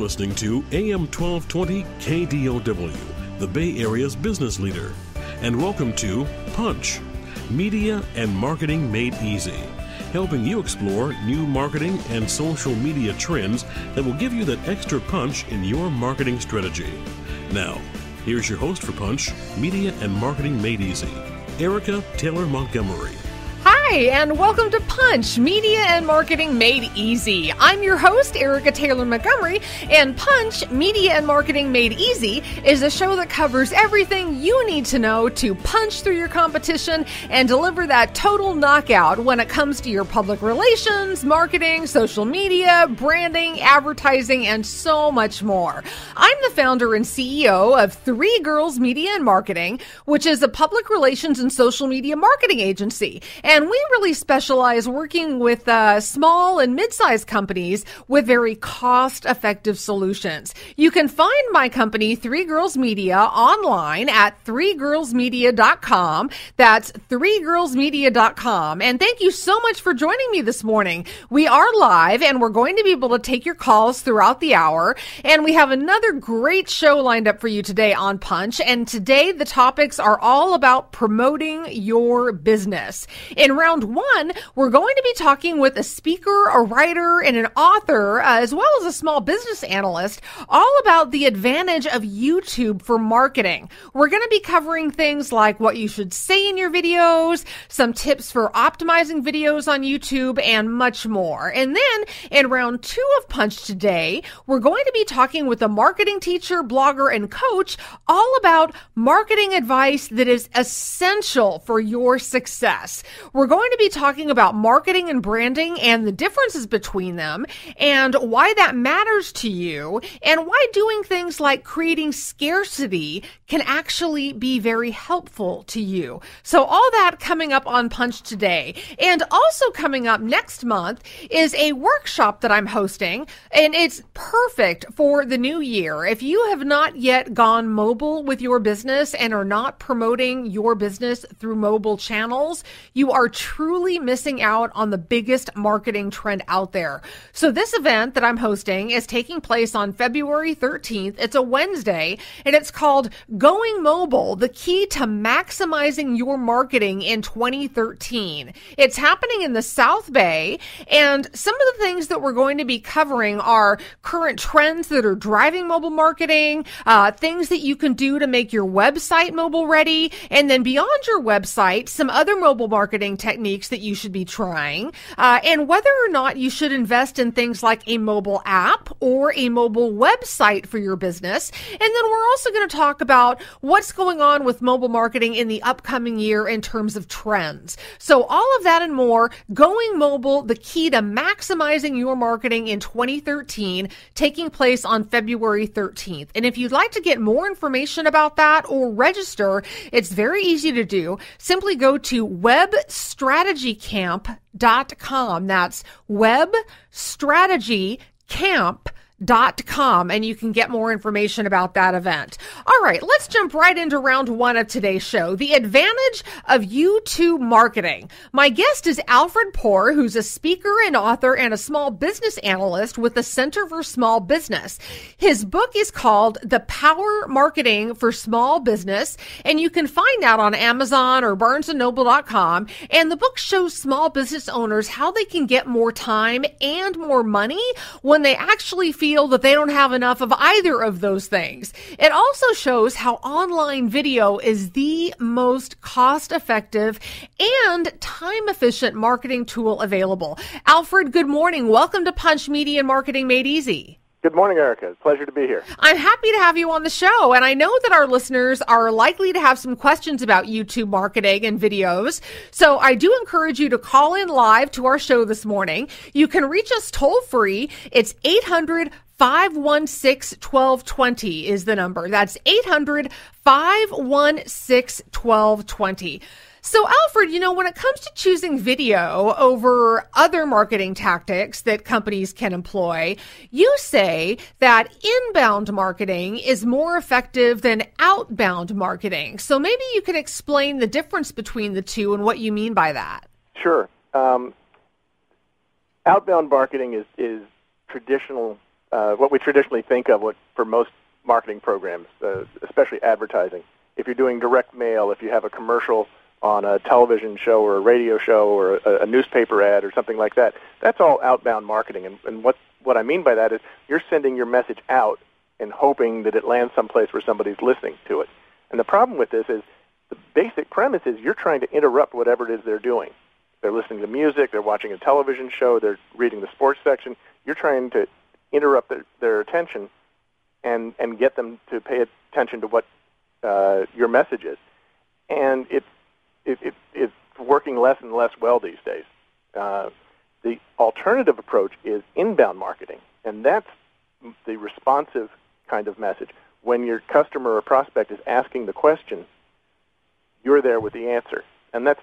listening to AM 1220 KDOW, the Bay Area's business leader. And welcome to Punch, Media and Marketing Made Easy, helping you explore new marketing and social media trends that will give you that extra punch in your marketing strategy. Now, here's your host for Punch, Media and Marketing Made Easy, Erica Taylor Montgomery. Hi, and welcome to Punch, Media and Marketing Made Easy. I'm your host, Erica Taylor Montgomery, and Punch, Media and Marketing Made Easy is a show that covers everything you need to know to punch through your competition and deliver that total knockout when it comes to your public relations, marketing, social media, branding, advertising, and so much more. I'm the founder and CEO of Three Girls Media and Marketing, which is a public relations and social media marketing agency. And we really specialize working with small and mid-sized companies with very cost-effective solutions. You can find my company, Three Girls Media, online at threegirlsmedia.com. That's threegirlsmedia.com. And thank you so much for joining me this morning. We are live, and we're going to be able to take your calls throughout the hour. And we have another great show lined up for you today on Punch. And today, the topics are all about promoting your business. In round one, we're going to be talking with a speaker, a writer, and an author, as well as a small business analyst, all about the advantage of YouTube for marketing. We're going to be covering things like what you should say in your videos, some tips for optimizing videos on YouTube, and much more. And then in round two of Punch today, we're going to be talking with a marketing teacher, blogger, and coach all about marketing advice that is essential for your success. We're going to be talking about marketing and branding and the differences between them and why that matters to you and why doing things like creating scarcity can actually be very helpful to you. So all that coming up on Punch today. And also coming up next month is a workshop that I'm hosting, and it's perfect for the new year. If you have not yet gone mobile with your business and are not promoting your business through mobile channels, you are truly missing out on the biggest marketing trend out there. So this event that I'm hosting is taking place on February 13th. It's a Wednesday, and it's called Going Mobile, the Key to Maximizing Your Marketing in 2013. It's happening in the South Bay, and some of the things that we're going to be covering are current trends that are driving mobile marketing, things that you can do to make your website mobile ready, and then beyond your website, some other mobile marketing techniques that you should be trying, and whether or not you should invest in things like a mobile app or a mobile website for your business. And then we're also going to talk about what's going on with mobile marketing in the upcoming year in terms of trends. So all of that and more, Going Mobile, the Key to Maximizing Your Marketing in 2013, taking place on February 13th. And if you'd like to get more information about that or register, it's very easy to do. Simply go to webstrategycamp.com. That's webstrategycamp.com, and you can get more information about that event. All right, let's jump right into round one of today's show, the advantage of YouTube marketing. My guest is Alfred Poor, who's a speaker and author and a small business analyst with the Center for Small Business. His book is called The Power Marketing for Small Business, and you can find that on Amazon or barnesandnoble.com. And the book shows small business owners how they can get more time and more money when they actually feel that they don't have enough of either of those things. It also shows how online video is the most cost-effective and time-efficient marketing tool available. Alfred, good morning. Welcome to Punch, Media and Marketing Made Easy. Good morning, Erica. It's a pleasure to be here. I'm happy to have you on the show, and I know that our listeners are likely to have some questions about YouTube marketing and videos, so I do encourage you to call in live to our show this morning. You can reach us toll-free. It's 800-516-1220 is the number. That's 800-516-1220. So Alfred, when it comes to choosing video over other marketing tactics that companies can employ, you say that inbound marketing is more effective than outbound marketing. So maybe you can explain the difference between the two and what you mean by that. Sure. Outbound marketing is traditional what we traditionally think of for most marketing programs, especially advertising. If you're doing direct mail, if you have a commercial on a television show or a radio show or a newspaper ad or something like that, that's all outbound marketing. And what I mean by that is you're sending your message out and hoping that it lands someplace where somebody's listening to it. And the problem with this is the basic premise is you're trying to interrupt whatever it is they're doing. They're listening to music, they're watching a television show, they're reading the sports section. You're trying to interrupt their attention and get them to pay attention to what your message is. And it's working less and less well these days. The alternative approach is inbound marketing, and that's the responsive kind of message. When your customer or prospect is asking the question, you're there with the answer. And this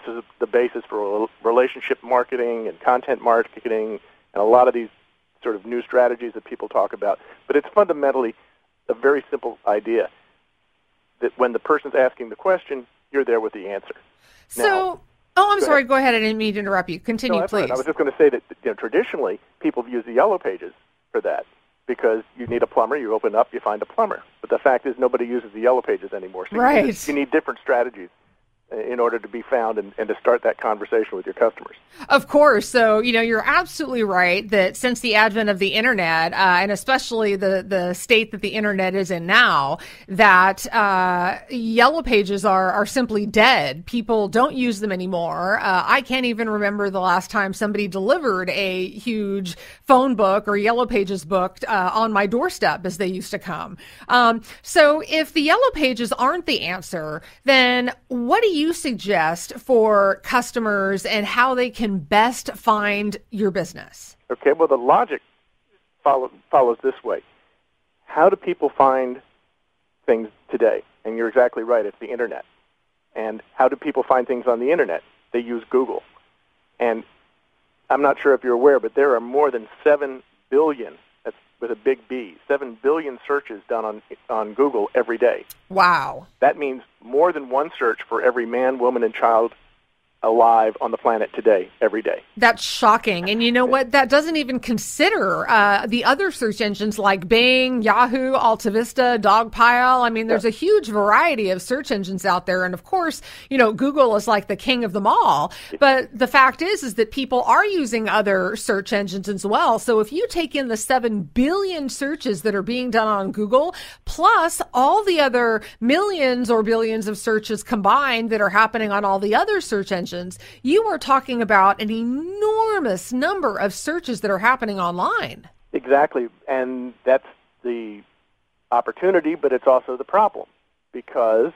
is the basis for relationship marketing and content marketing and a lot of these sort of new strategies that people talk about. But it's fundamentally a very simple idea that when the person's asking the question, you're there with the answer. So, I'm sorry. Go ahead. I didn't mean to interrupt you. Continue, please. Right. I was just going to say that traditionally people have used the yellow pages for that because you need a plumber, you open up, you find a plumber. But the fact is nobody uses the yellow pages anymore. So right. You need different strategies in order to be found and to start that conversation with your customers. Of course. So, you're absolutely right that since the advent of the internet, and especially the state that the internet is in now, that yellow pages are simply dead. People don't use them anymore. I can't even remember the last time somebody delivered a huge phone book or yellow pages book on my doorstep as they used to come. So if the yellow pages aren't the answer, then what do you suggest for customers and how they can best find your business? Okay, well, the logic follows this way. How do people find things today? And you're exactly right, it's the internet. And how do people find things on the internet? They use Google. And I'm not sure if you're aware, but there are more than 7 billion, that's with a big B, 7 billion searches done on Google every day. Wow. That means more than one search for every man, woman, and child alive on the planet today, every day. That's shocking. And you know what? That doesn't even consider the other search engines like Bing, Yahoo, AltaVista, Dogpile. I mean, there's a huge variety of search engines out there. And of course, Google is like the king of them all. But the fact is that people are using other search engines as well. So if you take in the 7 billion searches that are being done on Google, plus all the other millions or billions of searches combined that are happening on all the other search engines, you are talking about an enormous number of searches that are happening online. Exactly, and that's the opportunity, but it's also the problem, because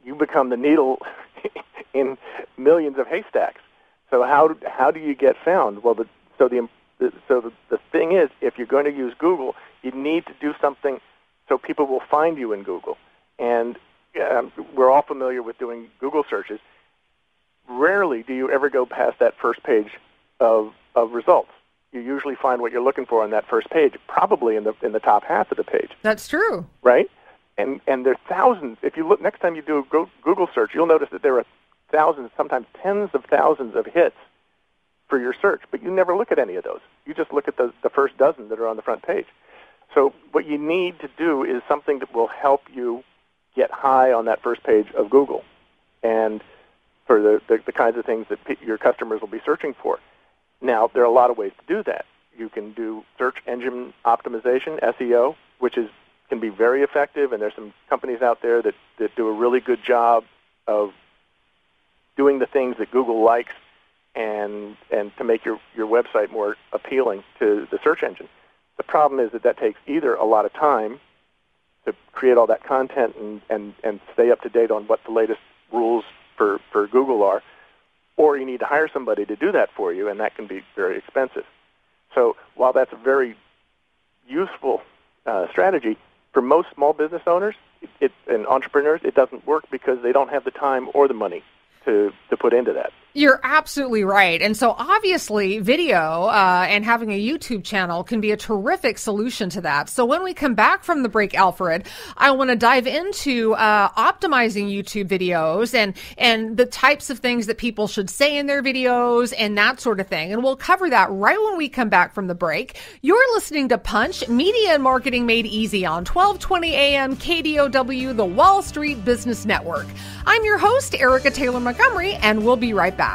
you become the needle in millions of haystacks. So how do you get found? Well, the thing is, if you're going to use Google, you need to do something so people will find you in Google. And we're all familiar with doing Google searches. Rarely do you ever go past that first page of results. You usually find what you're looking for on that first page, probably in the top half of the page. That's true. Right? And there's thousands. If you look, next time you do a Google search, you'll notice that there are thousands, sometimes tens of thousands of hits for your search, but you never look at any of those. You just look at the first dozen that are on the front page. So what you need to do is something that will help you get high on that first page of Google, and for the kinds of things that your customers will be searching for. Now, there are a lot of ways to do that. You can do search engine optimization, SEO, which can be very effective, and there's some companies out there that do a really good job of doing the things that Google likes and to make your website more appealing to the search engine. The problem is that takes either a lot of time to create all that content and stay up to date on what the latest rules for Google are, or you need to hire somebody to do that for you, and that can be very expensive. So while that's a very useful strategy, for most small business owners and entrepreneurs, it doesn't work because they don't have the time or the money to put into that. You're absolutely right. And so obviously video and having a YouTube channel can be a terrific solution to that. So when we come back from the break, Alfred, I want to dive into optimizing YouTube videos and the types of things that people should say in their videos and that sort of thing. And we'll cover that right when we come back from the break. You're listening to Punch, Media and Marketing Made Easy on 1220 AM KDOW, the Wall Street Business Network. I'm your host, Erica Taylor Montgomery, and we'll be right back.